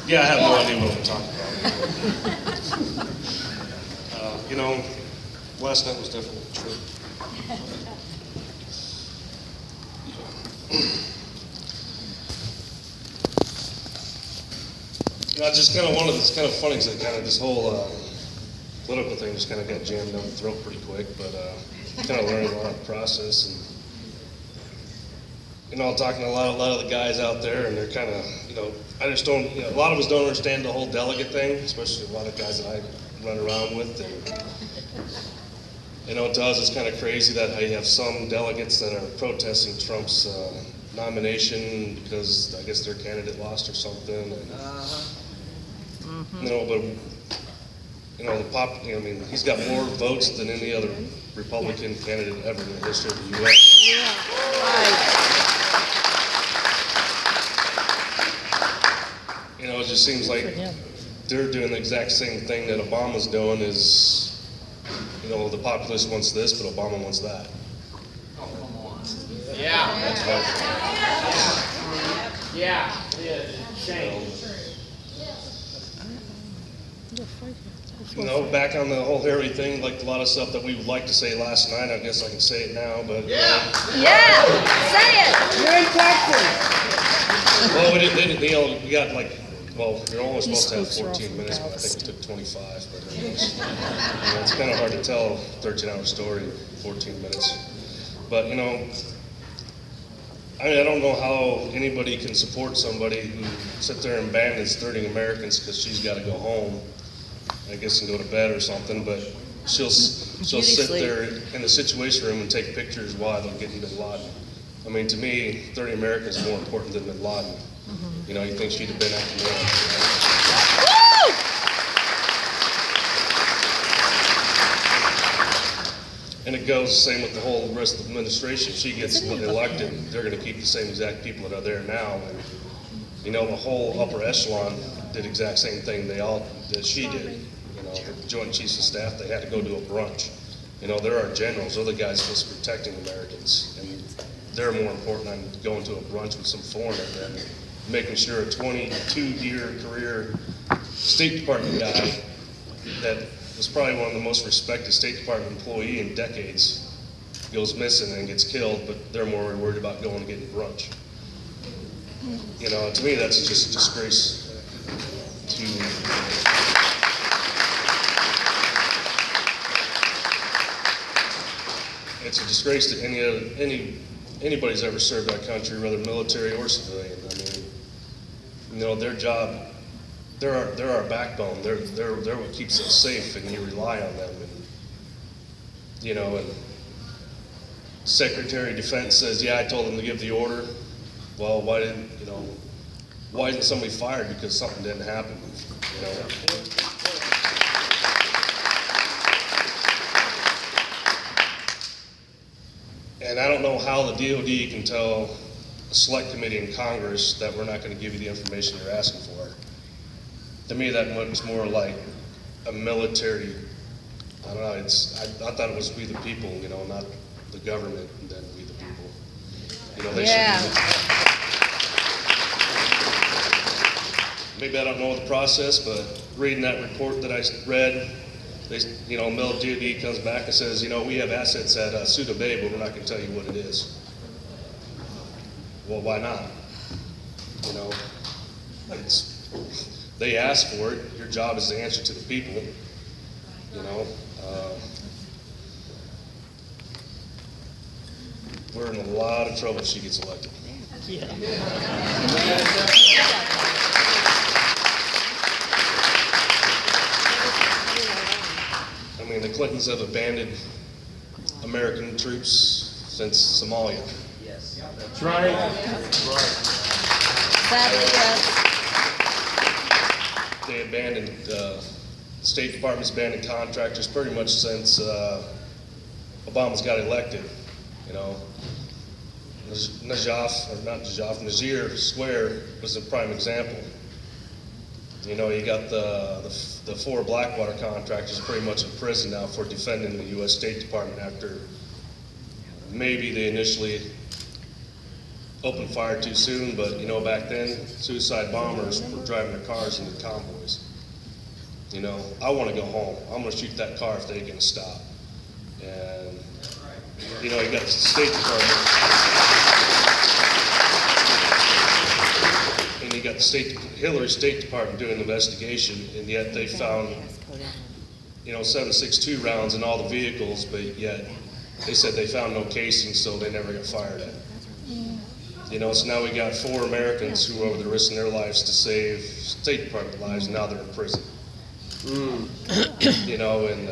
Yeah, I have no idea what I'm talking about. You know, last night was definitely a trip. You know, I just kind of wanted, it's kind of funny because kind of this whole political thing just kind of got jammed down the throat pretty quick, but kind of learned a lot of the process. And you know, I'm talking to a lot of the guys out there, and they're kind of, you know, I just don't, you know, a lot of us don't understand the whole delegate thing, especially a lot of guys that I run around with. And, you know, to us, it's kind of crazy that how you have some delegates that are protesting Trump's nomination because I guess their candidate lost or something. And, you know, but you know, I mean, he's got more votes than any other Republican candidate ever in the history of the U.S. Yeah, right. You know, it just seems like they're doing the exact same thing that Obama's doing. Is, you know, the populace wants this, but Obama wants that. Oh, come on. Yeah. That's right. Yeah. Shame. You know, back on the whole Harry thing, like a lot of stuff that we would like to say last night, I guess I can say it now, but... Yeah, say it. You're in Texas. Well, we got like, well, you're only supposed to have 14 minutes, but I think we took 25. But anyways, you know, it's kind of hard to tell a 13-hour story in 14 minutes. But, you know, I mean, I don't know how anybody can support somebody who sit there and abandons 30 Americans because she's got to go home, I guess, and go to bed or something, but she'll sit there in the Situation Room and take pictures while they're getting Bin Laden. I mean, to me, 30 Americans is more important than Bin Laden. You know, you think she'd have been at the mill. And it goes the same with the whole rest of the administration. If she gets elected, they're going to keep the same exact people that are there now. And, you know, the whole upper echelon did the exact same thing that she did. You know, the Joint Chiefs of Staff, they had to go to a brunch. You know, there are generals, they're the guys supposed to be protecting Americans. And they're more important than going to a brunch with some foreigner than making sure a 22-year career State Department guy that was probably one of the most respected State Department employee in decades goes missing and gets killed, but they're more worried about going and getting brunch. You know, to me, that's just a disgrace to... It's a disgrace to anybody's ever served that country, whether military or civilian. I mean, you know, their job, they're our backbone. They're what keeps us safe, and you rely on them. And, you know, and Secretary of Defense says, "Yeah, I told them to give the order." Well, why isn't somebody fired because something didn't happen? You know. And I don't know how the DOD can tell a select committee in Congress that we're not going to give you the information you're asking for. To me, that looks more like a military, I don't know, I thought it was we the people, you know, not the government, than we the people. You know, they should maybe I don't know the process, but reading that report that I read, you know, DOD comes back and says, you know, we have assets at Suda Bay, but we're not going to tell you what it is. Well, why not? You know, they asked for it. Your job is to answer to the people. You know, we're in a lot of trouble if she gets elected. Yeah. I mean, the Clintons have abandoned American troops since Somalia. Yes. That's right. Sadly, yes. They abandoned, State Department's abandoned contractors pretty much since Obama's got elected. You know, Nazir Square was a prime example. You know, you got the four Blackwater contractors pretty much in prison now for defending the U.S. State Department after maybe they initially opened fire too soon, but, you know, back then, suicide bombers were driving their cars into convoys. You know, I want to go home. I'm going to shoot that car if they're going to stop. And, you know, you got the State Department. And you got the Hillary State Department doing an investigation, and yet they found, you know, 7.62 rounds in all the vehicles, but yet they said they found no casings, so they never got fired at. You know, so now we got 4 Americans who are risking their lives to save State Department lives, and now they're in prison. You know, and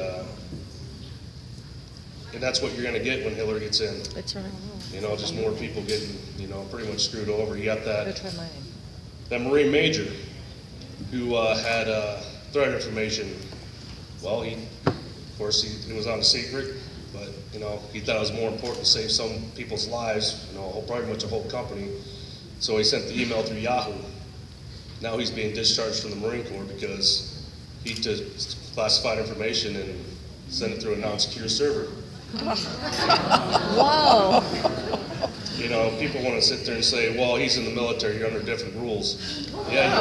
that's what you're going to get when Hillary gets in. That's right. You know, just more people getting, you know, pretty much screwed over. You got Go that try mine. Marine Major who had threat information. Well, of course, he was on a secret, but, you know, he thought it was more important to save some people's lives, you know, pretty much a whole company. So he sent the email through Yahoo. Now he's being discharged from the Marine Corps because he took classified information and sent it through a non-secure server. Whoa. You know, people want to sit there and say, well, he's in the military, you're under different rules. Yeah, you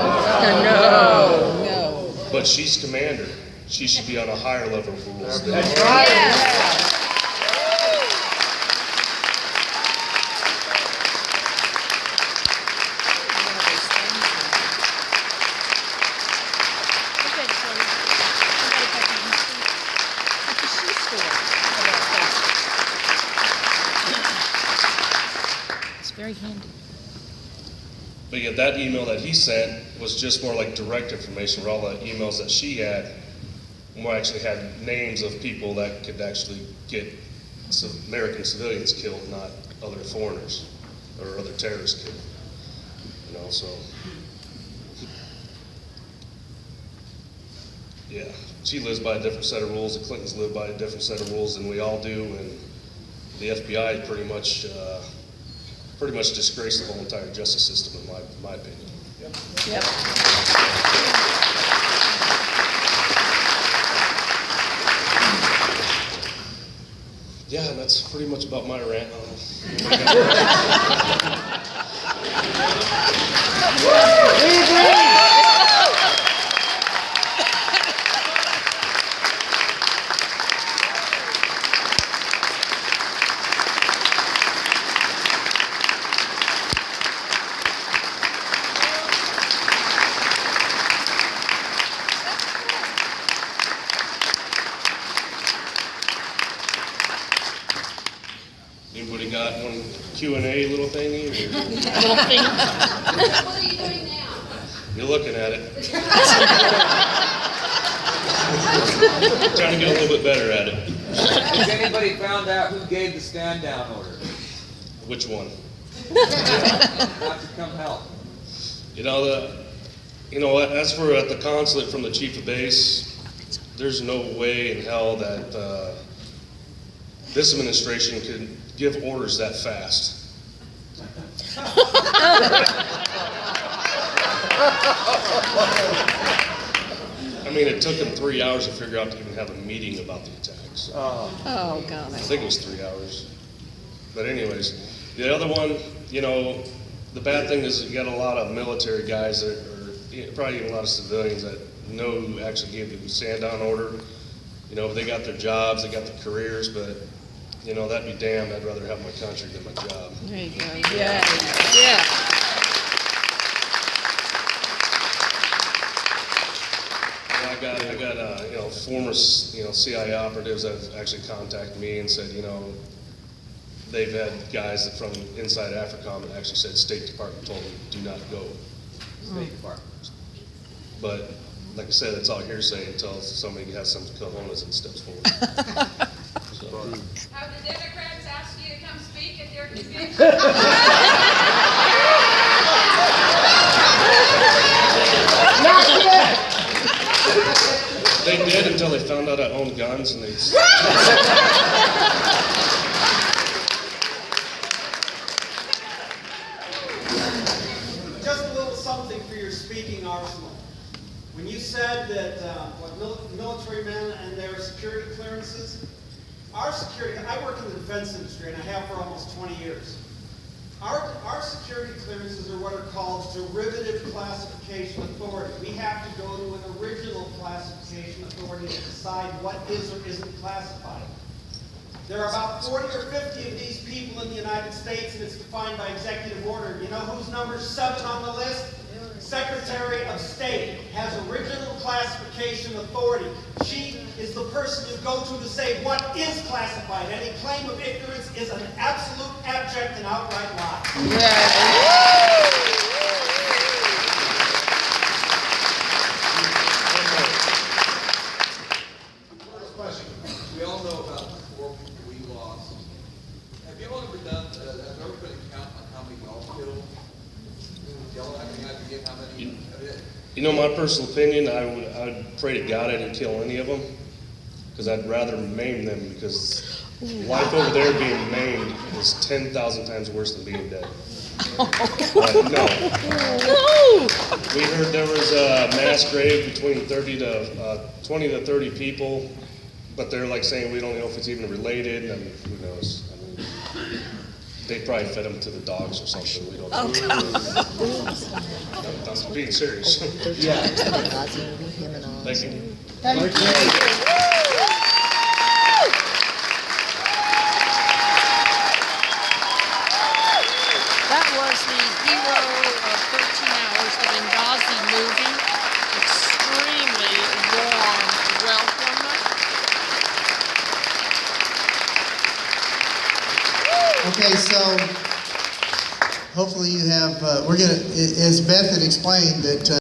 are. No. But she's commander. She should be on a higher level of rules. That's right. Yeah. Very handy. But yeah, that email that he sent was just more like direct information, where all the emails that she had more actually had names of people that could actually get some American civilians killed, not other foreigners or other terrorists killed. You know, so yeah, she lives by a different set of rules. The Clintons live by a different set of rules than we all do, and the FBI pretty much disgraced the whole entire justice system, in my opinion. Yep. Yeah, and that's pretty much about my rant. Anybody got one Q&A little thingy? Little thing. What are you doing now? You're looking at it. Trying to get a little bit better at it. Has anybody found out who gave the stand down order? Which one? Not to come help. You know, as for at the consulate from the chief of base, there's no way in hell that this administration can give orders that fast. I mean, it took them 3 hours to figure out to even have a meeting about the attacks. Oh, God. I think it was 3 hours. But anyways, the other one, you know, the bad thing is you got a lot of military guys that are, probably even a lot of civilians that know who actually gave the stand-down order. You know, they got their jobs, they got their careers, but, you know, that'd be damned. I'd rather have my country than my job. There you go. Yeah. Yeah. I got you know, former, you know, CIA operatives that have actually contacted me and said, you know, they've had guys from inside AFRICOM that actually said State Department told them, do not go. State Department. But like I said, it's all hearsay until somebody has some cojones and steps forward. So, Have the Democrats asked you to come speak at their convention? they did until they found out I owned guns, and they. Just a little something for your speaking arsenal. When you said that military men and their security clearances, our security, I work in the defense industry and I have for almost 20 years. Our security clearances are what are called derivative classification authority. We have to go to an original classification authority to decide what is or isn't classified. There are about 40 or 50 of these people in the United States, and it's defined by executive order. You know who's number 7 on the list? Secretary of State has original classification authority. She is the person you go to say what is classified. Any claim of ignorance is an absolute, abject, and outright lie. First question. We all know about the 4 people we lost. Have you all ever done, has there ever been a count on how many y'all killed? Y'all have any idea how many? You know, my personal opinion, I would pray to God I didn't kill any of them, because I'd rather maim them, because life over there being maimed is 10,000 times worse than being dead. But no. We heard there was a mass grave between 20 to 30 people, but they're like saying we don't know if it's even related, and who knows. I mean, they probably fed them to the dogs or something. We don't know. I'm being serious. Yeah. Thank you. That was the hero of 13 Hours, the Benghazi movie. Extremely warm welcome. Okay, so hopefully you have, we're gonna, as Beth had explained, that